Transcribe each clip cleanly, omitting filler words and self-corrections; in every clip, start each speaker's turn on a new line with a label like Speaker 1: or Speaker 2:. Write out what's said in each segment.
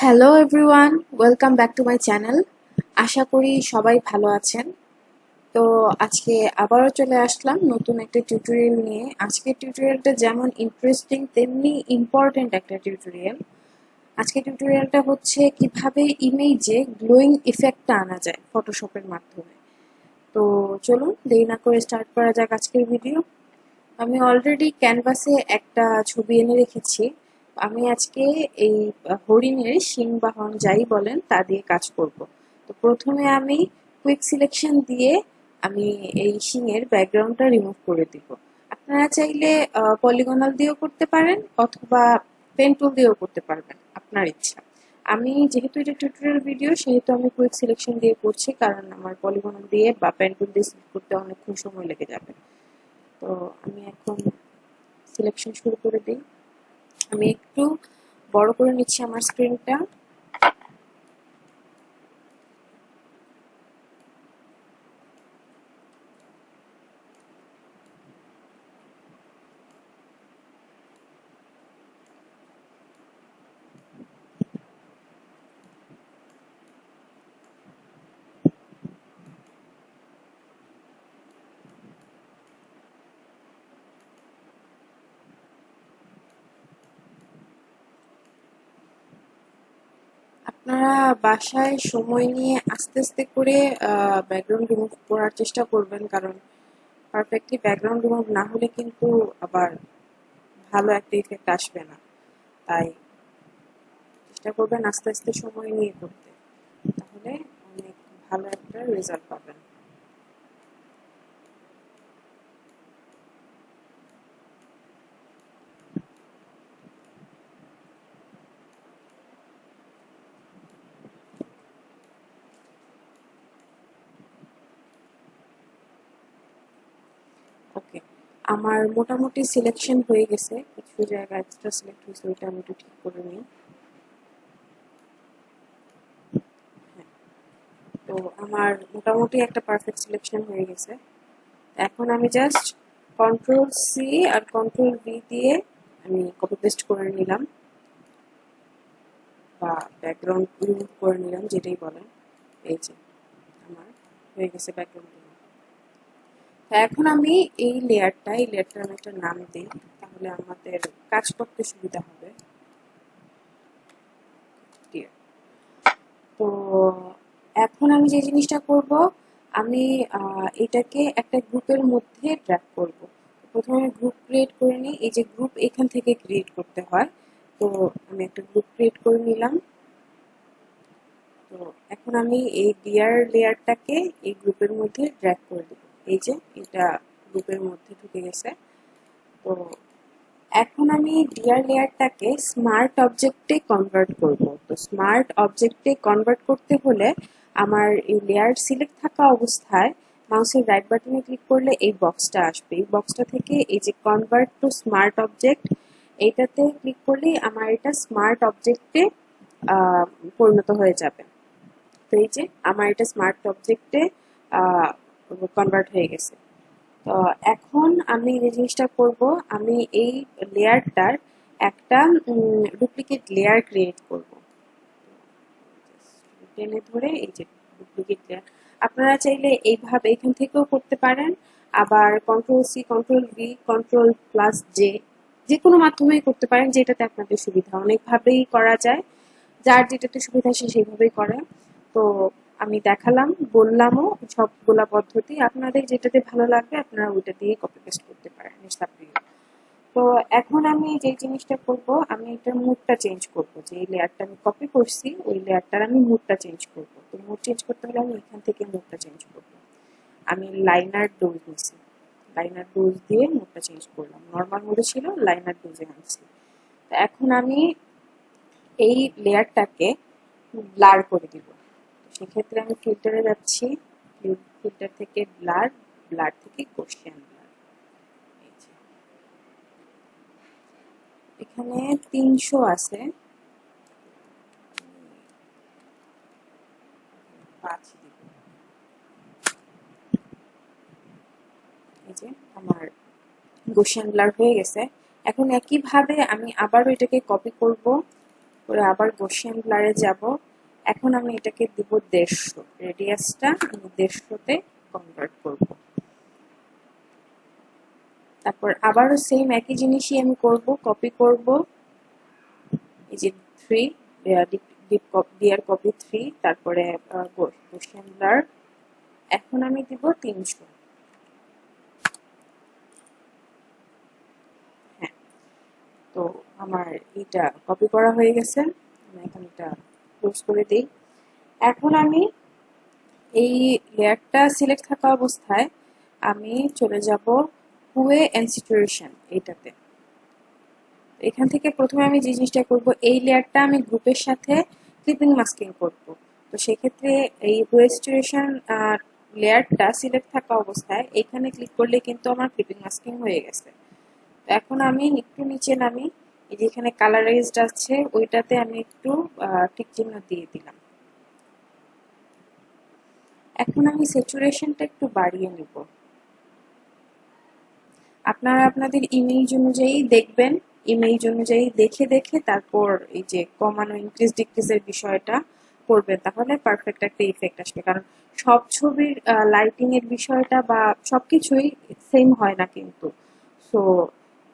Speaker 1: Hello everyone, welcome back to my channel. আশা করি সবাই ভালো আছেন। তো আজকে আবারও চলে আসলাম নতুন একটা টিউটোরিয়াল নিয়ে। আজকের টিউটোরিয়ালটা যেমন ইন্টারেস্টিং তেমনি ইম্পর্টেন্ট একটা টিউটোরিয়াল। আজকের টিউটোরিয়ালটা হচ্ছে কিভাবে ইমেজে গ্লোয়িং ইফেক্টটা আনা যায় ফটোশপের মাধ্যমে। তো চলুন দেরি না করে স্টার্ট করা যাক আজকের ভিডিও। আমি অলরেডি ক্যানভাসে একটা ছবি এনে রেখেছি। আমি আজকে এই হরিণের শিং বাহন যাই বলেন তা দিয়ে কাজ করব। তো প্রথমে আমি কুইক সিলেকশন দিয়ে আমি এই শিংয়ের ব্যাকগ্রাউন্ডটা রিমুভ করে দিব। আপনারা চাইলে পলিগনাল দিয়েও করতে পারেন অথবা পেন টুল দিয়েও করতে পারবেন, আপনার ইচ্ছা। আমি যেহেতু এটা টিউটোরিয়াল ভিডিও সেহেতু আমি কুইক সিলেকশন দিয়ে করছি, কারণ আমার পলিগনাল দিয়ে বা পেন টুল দিয়ে সিলেক্ট করতে অনেকক্ষণ সময় লেগে যাবে। তো আমি এখন সিলেকশন শুরু করে দিই। আমি একটু বড় করে নিচ্ছি আমার স্ক্রিনটা। আপনারা বাসায় সময় নিয়ে আস্তে আস্তে করে ব্যাকগ্রাউন্ড রিমুভ করার চেষ্টা করবেন, কারণ পারফেক্টলি ব্যাকগ্রাউন্ড রিমুভ না হলে কিন্তু আবার ভালো একটা ইফেক্ট আসবে না। তাই চেষ্টা করবেন আস্তে আস্তে সময় নিয়ে করতে, তাহলে অনেক ভালো একটা রেজাল্ট পাবেন। ওকে, আমার মোটামুটি সিলেকশন হয়ে গেছে। কিছু জায়গা এক্সট্রা সিলেক্ট হয়েছে, ওইটা আমি একটু ঠিক করে নিই। তো আমার মোটামুটি একটা পারফেক্ট সিলেকশন হয়ে গেছে। এখন আমি জাস্ট কন্ট্রোল সি আর কন্ট্রোল ভি দিয়ে আমি কপি পেস্ট করে নিলাম, বা ব্যাকগ্রাউন্ড রিমুভ করে নিলাম, যেটাই বলেন। এই যে আমার হয়ে গেছে ব্যাকগ্রাউন্ড রিমুভ। এখন আমি এই লেয়ারটার আমি একটা নাম দিই, তাহলে আমাদের কাজ করতে সুবিধা হবে। তো এখন আমি যে জিনিসটা করব, আমি এটাকে একটা গ্রুপের মধ্যে ড্র্যাগ করব। প্রথমে আমি গ্রুপ ক্রিয়েট করে নিই। এই যে গ্রুপ এখান থেকে ক্রিয়েট করতে হয়, তো আমি একটা গ্রুপ ক্রিয়েট করে নিলাম। তো এখন আমি এই লেয়ারটাকে এই গ্রুপের মধ্যে ড্র্যাগ করে দেব। এই যে এটা গ্রুপের মধ্যে ঢুকে গেছে। তো এখন আমি ডিআর লেয়ারটাকে স্মার্ট অবজেক্টে কনভার্ট করব। তো স্মার্ট অবজেক্টে কনভার্ট করতে হলে আমার এই লেয়ার সিলেক্ট থাকা অবস্থায় মাউসের রাইট বাটনে ক্লিক করলে এই বক্সটা আসবে। এই বক্সটা থেকে এই যে কনভার্ট টু স্মার্ট অবজেক্ট, এইটাতে ক্লিক করলেই আমার এটা স্মার্ট অবজেক্টে পরিণত হয়ে যাবে। তো এই যে আমার এটা স্মার্ট অবজেক্টে কনভার্ট হয়ে গেছে। তো এখন আমি যে জিনিসটা করব, আমি এই লেয়ারটার একটা ডুপ্লিকেট লেয়ার ক্রিয়েট করব। টেনে ধরে এই যে ডুপ্লিকেট লেয়ার, আপনারা চাইলে এইভাবে এখান থেকেও করতে পারেন, আবার control C control V control plus J যে কোনো মাধ্যমেই করতে পারেন, যেটাতে আপনাদের সুবিধা। অনেকভাবেই করা যায়, যার যেটাতে সুবিধা সে সেইভাবেই করে। তো আমি দেখালাম, বললামও সবগুলা পদ্ধতি। আপনাদের যেটাতে ভালো লাগবে আপনারা ওইটা দিয়ে কপি পেস্ট করতে পারেন। তো এখন আমি যে জিনিসটা করব, আমি এটার মুডটা চেঞ্জ করব। যে এই লেয়ারটা আমি কপি করছি ওই লেয়ারটার আমি মুডটা চেঞ্জ করব। তো মুড চেঞ্জ করতে হলে আমি এখান থেকে মুডটা চেঞ্জ করব। আমি লাইনার ডোজ দিছি, লাইনার ডোজ দিয়ে মুডটা চেঞ্জ করলাম। নর্মাল মোডে ছিল, লাইনার ডোজে আনছি। তো এখন আমি এই লেয়ারটাকে ব্লার করে দিব। সেক্ষেত্রে আমি ফিল্টারে যাচ্ছি, ফিল্টার থেকে ব্লার, ব্লার থেকে গসিয়ান ব্লার। এখানে 300 আছে, 5 দিব। এই যে আমার গসিয়ান ব্লার হয়ে গেছে। এখন একইভাবে আমি আবারও এটাকে কপি করব, করে আবার গসিয়ান ব্লারে যাব। এখন আমি এটাকে দিব 150, রেডিয়াসটা আমি 150-তে কনভার্ট করব। তারপর আবারও সেম একই জিনিসই আমি করব, কপি করব, এই যে 3 ডিয়ার কপি 3, তারপরে গসিয়ান ব্লার। এখন আমি দিব 300। হ্যাঁ, তো আমার এটা কপি করা হয়ে গেছে। আমি এখন এটা ক্লোজ করে দিই। এখন আমি এই লেয়ারটা সিলেক্ট থাকা অবস্থায় আমি চলে যাব হুয়ে এন্ড সিচুয়েশন এইটাতে। এখান থেকে প্রথমে আমি যে জিনিসটা করব, এই লেয়ারটা আমি গ্রুপের সাথে ক্লিপিং মাস্কিং করব। তো সেক্ষেত্রে এই হুয়ে সিচুয়েশন লেয়ারটা সিলেক্ট থাকা অবস্থায় এখানে ক্লিক করলে কিন্তু আমার ক্লিপিং মাস্কিং হয়ে গেছে। এখন আমি একটু নিচে নামি, এই যে এখানে কালারাইজড আছে ওইটাতে আমি একটু টিক চিহ্ন দিয়ে দিলাম। এখন আমি স্যাচুরেশনটা একটু বাড়িয়ে নিব। আপনারা আপনাদের ইমেজ অনুযায়ী দেখবেন, ইমেজ অনুযায়ী দেখে দেখে তারপর এই যে কমানো ইনক্রিজ ডিক্রিজের বিষয়টা করবেন, তাহলে পারফেক্ট একটা ইফেক্ট আসবে। কারণ সব ছবির লাইটিং এর বিষয়টা বা সবকিছুই সেম হয় না কিন্তু। সো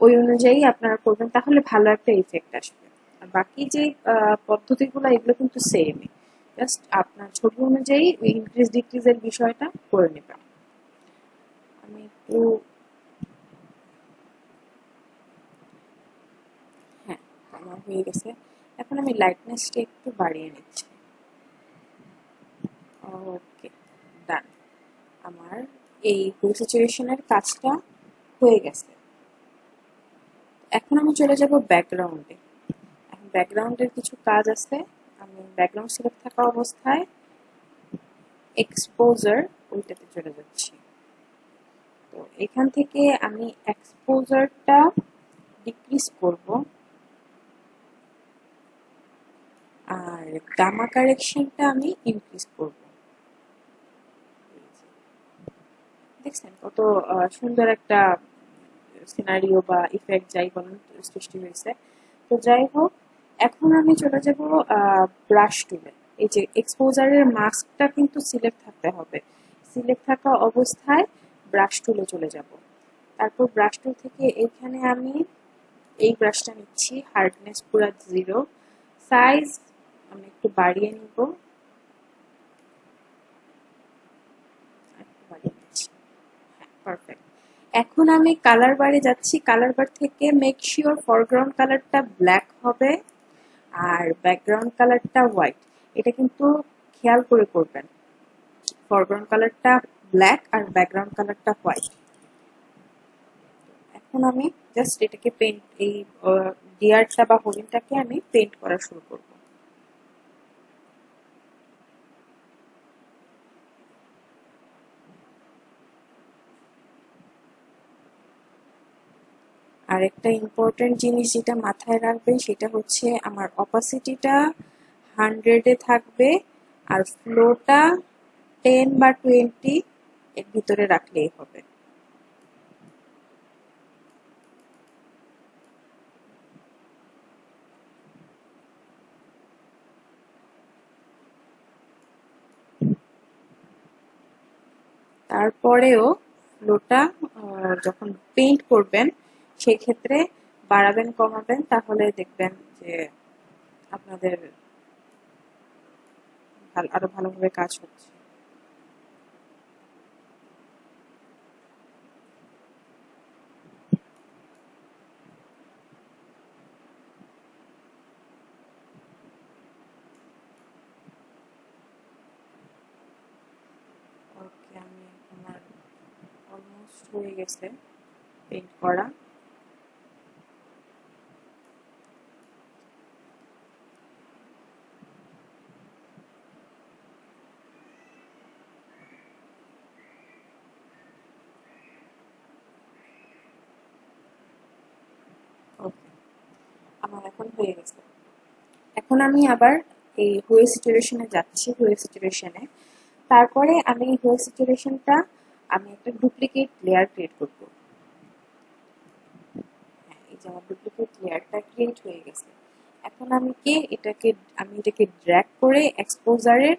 Speaker 1: ওই অনুযায়ী আপনারা করবেন, তাহলে ভালো একটা ইফেক্ট আসবে। আর বাকি যে পদ্ধতিগুলো এগুলো কিন্তু সেমই, জাস্ট আপনার ছবি অনুযায়ী ওই ইনক্রিজ ডিক্রিজের বিষয়টা করে নেবেন। আমি একটু, হ্যাঁ, আমার হয়ে গেছে। এখন আমি লাইটনেসটা একটু বাড়িয়ে নিচ্ছি। ওকে, ডান। আমার এই সিচুয়েশনের কাজটা হয়ে গেছে। এখন আমি চলে যাব ব্যাকগ্রাউন্ডে। এখন ব্যাকগ্রাউন্ডের কিছু কাজ আছে। আমি ব্যাকগ্রাউন্ড সিলেক্ট থাকা অবস্থায় এক্সপোজার ওইটাতে চলে যাচ্ছি। তো এখান থেকে আমি এক্সপোজারটা ডিক্রিজ করব, আর গামা কারেকশনটা আমি ইনক্রিজ করব। দেখছেন কত সুন্দর একটা সিনারিও বা ইফেক্ট যাই বলেন সৃষ্টি হয়েছে। তো যাই হোক, এখন আমি চলে যাব ব্রাশ টুলে। এই যে এক্সপোজারের মাস্কটা কিন্তু সিলেক্ট থাকতে হবে, সিলেক্ট থাকা অবস্থায় ব্রাশ টুলে চলে যাব। তারপর ব্রাশ টুল থেকে এইখানে আমি এই ব্রাশটা নিচ্ছি, হার্ডনেস পুরো 0, সাইজ আমি একটু বাড়িয়ে নিব, পারফেক্ট। এখন আমি কালার বারে যাচ্ছি, কালার বার থেকে মেক শিওর ফরগ্রাউন্ড কালারটা ব্ল্যাক হবে আর ব্যাকগ্রাউন্ড কালারটা হোয়াইট। এটা কিন্তু খেয়াল করে করবেন, ফরগ্রাউন্ড কালারটা ব্ল্যাক আর ব্যাকগ্রাউন্ড কালারটা হোয়াইট। এখন আমি জাস্ট এটাকে পেন্ট, এই ডিয়ারটা বা হরিণটাকে আমি পেন্ট করা শুরু করব। আর একটা ইম্পর্টেন্ট জিনিস যেটা মাথায় রাখবেন সেটা হচ্ছে আমার অপাসিটিটা 100-এ থাকবে আর ফ্লোটা 10 বা 20 এর ভিতরে রাখলেই হবে। তারপরেও ফ্লোটা যখন পেইন্ট করবেন সেই ক্ষেত্রে বাড়াবেন কমাবেন, তাহলে দেখবেন যে আপনাদের আরো ভালোভাবে কাজ হচ্ছে। ওকে, আমি আমার অলমোস্ট হয়ে গেছে পেইন্ট করা। ওকে, আমার এখন হয়ে গেছে। এখন আমি আবার এই হুয়ে সিচুয়েশনে যাচ্ছি, হুয়ে সিচুয়েশনে। তারপরে আমি হুয়ে সিচুয়েশনটা আমি একটা ডুপ্লিকেট লেয়ার ক্রিয়েট করব। হ্যাঁ, এই যে আমার ডুপ্লিকেট লেয়ারটা ক্রিয়েট হয়ে গেছে। এখন আমি এটাকে ড্র্যাগ করে এক্সপোজারের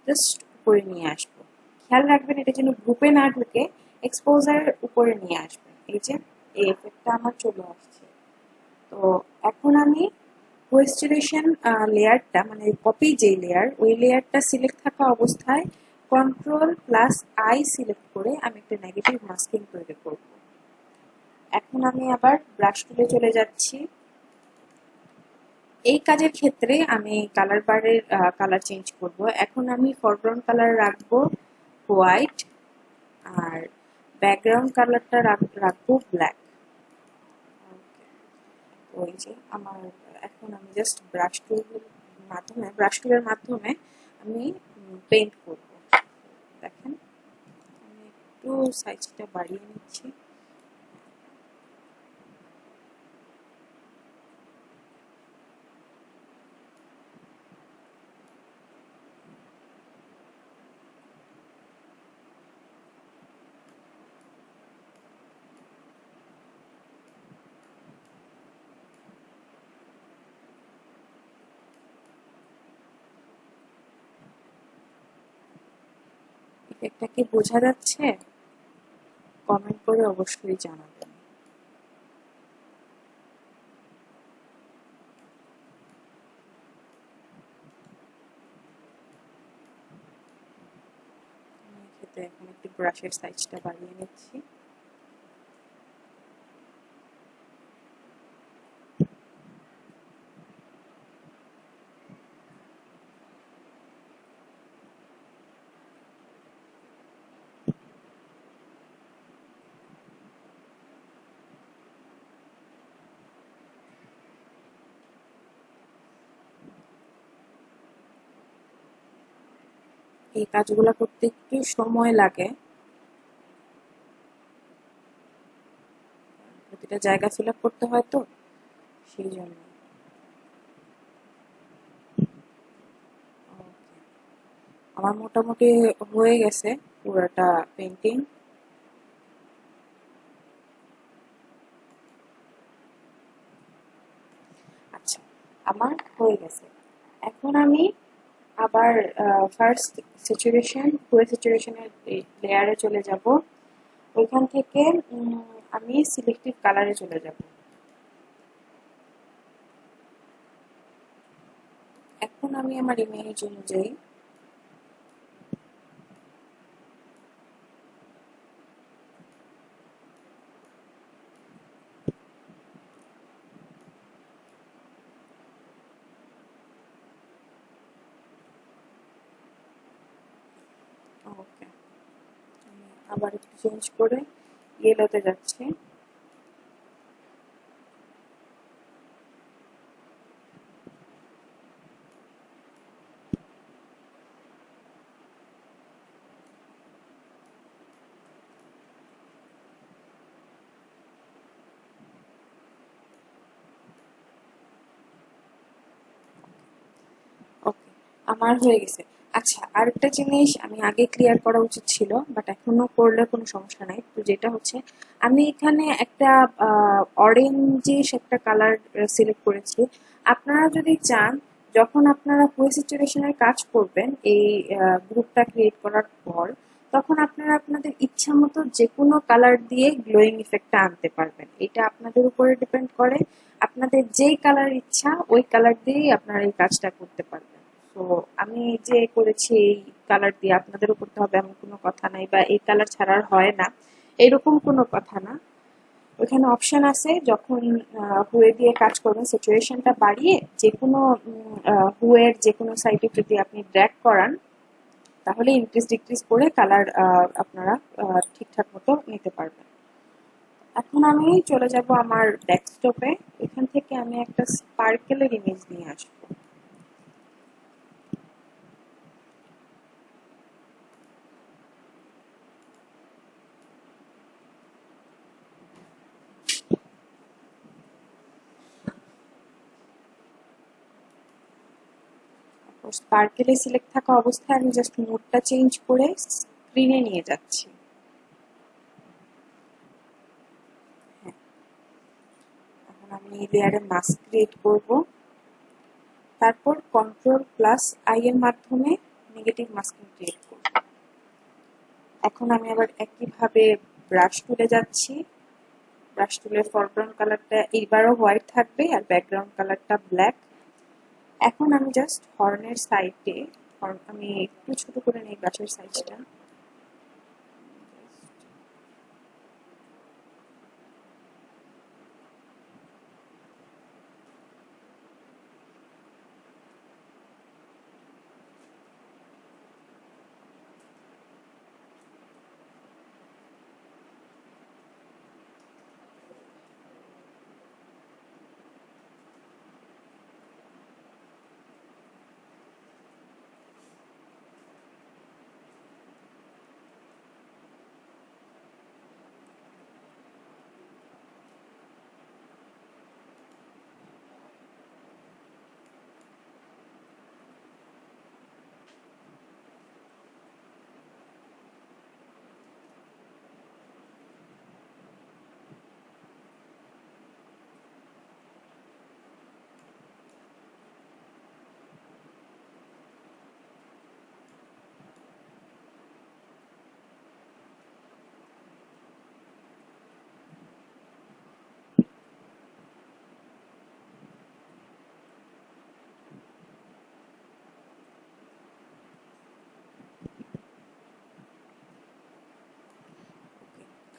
Speaker 1: জাস্ট উপরে নিয়ে আসবো। খেয়াল রাখবেন এটা যেন গ্রুপে না ঢুকে এক্সপোজারের উপরে নিয়ে আসবেন। এই যে এই এফেক্টটা আমার চলে আসছে। তো এখন আমি কোয়েস্টিলেশন লেয়ারটা মানে কপি যে লেয়ার, ওই লেয়ারটা সিলেক্ট থাকা অবস্থায় Ctrl+I সিলেক্ট করে আমি একটা নেগেটিভ মাস্কিং তৈরি করব। এখন আমি আবার ব্রাশ টুলে চলে যাচ্ছি। এই কাজের ক্ষেত্রে আমি কালার বারের কালার চেঞ্জ করব। এখন আমি ফরগ্রাউন্ড কালার রাখবো হোয়াইট, আর ব্যাকগ্রাউন্ড কালারটা রাখবো ব্ল্যাক। ওই যে আমার এখন আমি জাস্ট ব্রাশ টুলের মাধ্যমে আমি পেইন্ট করব। দেখেন আমি একটু সাইজটা বাড়িয়ে নিচ্ছি। এটা কি বোঝা যাচ্ছে? কমেন্ট করে অবশ্যই জানাবেন। ক্ষেত্রে এখন একটু ব্রাশের সাইজটা বাড়িয়ে নিচ্ছি। এই কাজগুলো করতে একটু সময় লাগে, প্রতিটা জায়গা ফিল আপ করতে হয় তো সেই জন্য। আমার মোটামুটি হয়ে গেছে পুরোটা পেন্টিং। আচ্ছা, আমার হয়ে গেছে। এখন আমি আবার ফার্স্ট স্যাচুরেশনের লেয়ারে চলে যাব। ওইখান থেকে আমি সিলেক্টিভ কালারে চলে যাব। এখন আমি আমার ইমেজ অনুযায়ী ওকে আবার একটু চেঞ্জ করে ইয়েলোতে যাচ্ছি। ওকে আমার হয়ে গেছে। আচ্ছা, আরেকটা জিনিস আমি আগে ক্লিয়ার করা উচিত ছিল, বাট এখনো করলে কোনো সমস্যা নাই। তো যেটা হচ্ছে আমি এখানে একটা অরেঞ্জিশ একটা কালার সিলেক্ট করেছি। আপনারা যদি চান, যখন আপনারা হুয়ে স্যাচুরেশনের কাজ করবেন এই গ্রুপটা ক্রিয়েট করার পর, তখন আপনারা আপনাদের ইচ্ছা মতো যে কোনো কালার দিয়ে গ্লোয়িং ইফেক্টটা আনতে পারবেন। এটা আপনাদের উপরে ডিপেন্ড করে। আপনাদের যেই কালার ইচ্ছা ওই কালার দিয়েই আপনারা এই কাজটা করতে পারবেন। তো আমি যে করেছি এই কালার দিয়ে আপনাদেরও করতে হবে এমন কোনো কথা নাই, বা এই কালার ছাড়া আর হয় না এরকম কোনো কথা না। ওখানে অপশন আছে, যখন হুয়ে দিয়ে কাজ করবেন স্যাচুরেশনটা বাড়িয়ে যে কোনো হুয়ের যে কোনো সাইডে যদি আপনি ড্র্যাগ করান, তাহলে ইনক্রিজ ডিক্রিজ করে কালার আপনারা ঠিকঠাক মতো নিতে পারবেন। এখন আমি চলে যাব আমার ডেস্কটপে। এখান থেকে আমি একটা স্পার্কেলের ইমেজ নিয়ে আসবো। স্পার্কেলে সিলেক্ট থাকা অবস্থায় আমি জাস্ট মোডটা চেঞ্জ করে স্ক্রিনে নিয়ে যাচ্ছি। হ্যাঁ, এখন আমি এই লেয়ারে মাস্ক ক্রিয়েট করব। তারপর Ctrl+I এর মাধ্যমে নেগেটিভ মাস্কিং ক্রিয়েট করব। এখন আমি আবার একইভাবে ব্রাশ টুলে যাচ্ছি। ব্রাশ টুলের ফরগ্রাউন্ড কালারটা এইবারও হোয়াইট থাকবে আর ব্যাকগ্রাউন্ড কালারটা ব্ল্যাক। এখন আমি জাস্ট হর্নের সাইডে আমি একটু ছোট করে নেই ব্রাশের সাইজটা।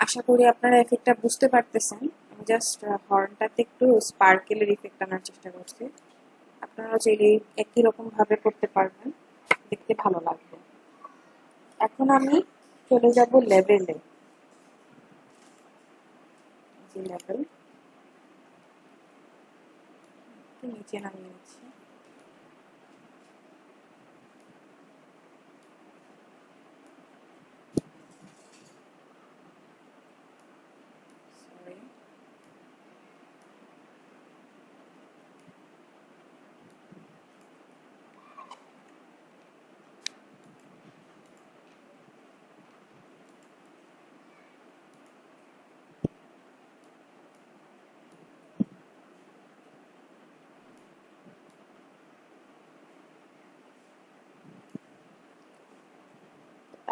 Speaker 1: আশা করি আপনারা এফেক্টটা বুঝতে পারতেছেন। আমি জাস্ট হর্নটাতে একটু স্পার্কেলের ইফেক্ট আনার চেষ্টা করছি। আপনারা চাইলে একই রকম ভাবে করতে পারবেন, দেখতে ভালো লাগবে। এখন আমি চলে যাব লেভেলে। যে লেভেল একটু নিচে নামিয়ে নিচ্ছি।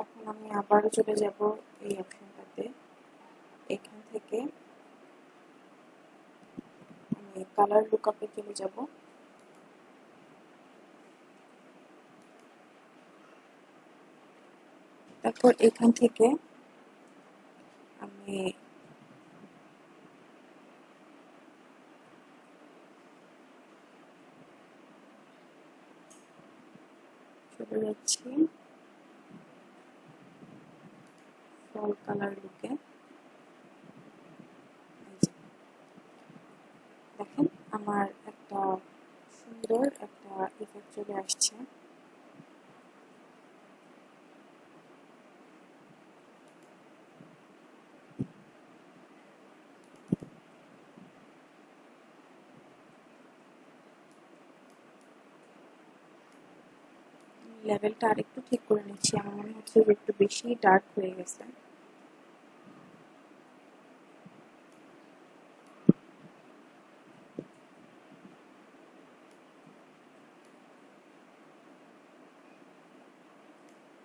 Speaker 1: এখন আমি আবারও চলে যাব এই অপশনটাতে। এখান থেকে আমি কালার লুকআপে চলে যাব। তারপর এখান থেকে আমি চলে যাচ্ছি ফল কালার লুকে। দেখেন আমার একটা সুন্দর একটা ইফেক্ট চলে আসছে। লেভেলটা আরেকটু ঠিক করে নিচ্ছি, আমার মনে হচ্ছে যে একটু বেশি ডার্ক হয়ে গেছে।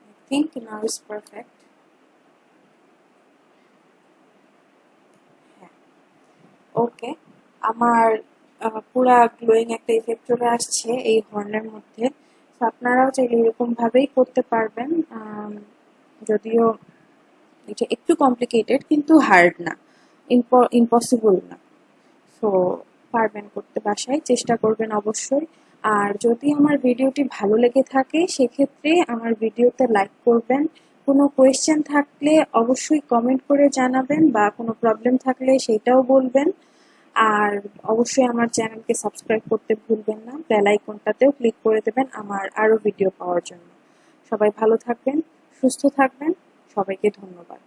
Speaker 1: I think now is perfect. হ্যাঁ, ওকে। আমার পুরা গ্লোয়িং একটা ইফেক্ট চলে আসছে এই হর্নের মধ্যে। তো আপনারাও চাইলে এরকম ভাবেই করতে পারবেন। যদিও এটা একটু কমপ্লিকেটেড কিন্তু হার্ড না, ইম্পসিবল না। সো পারবেন করতে, বাসায় চেষ্টা করবেন অবশ্যই। আর যদি আমার ভিডিওটি ভালো লেগে থাকে সেক্ষেত্রে আমার ভিডিওতে লাইক করবেন। কোনো কোয়েশ্চেন থাকলে অবশ্যই কমেন্ট করে জানাবেন, বা কোনো প্রবলেম থাকলে সেটাও বলবেন। আর অবশ্যই আমার চ্যানেলকে সাবস্ক্রাইব করতে ভুলবেন না, বেল আইকনটাতেও ক্লিক করে দেবেন আমার আরও ভিডিও পাওয়ার জন্য। সবাই ভালো থাকবেন, সুস্থ থাকবেন, সবাইকে ধন্যবাদ।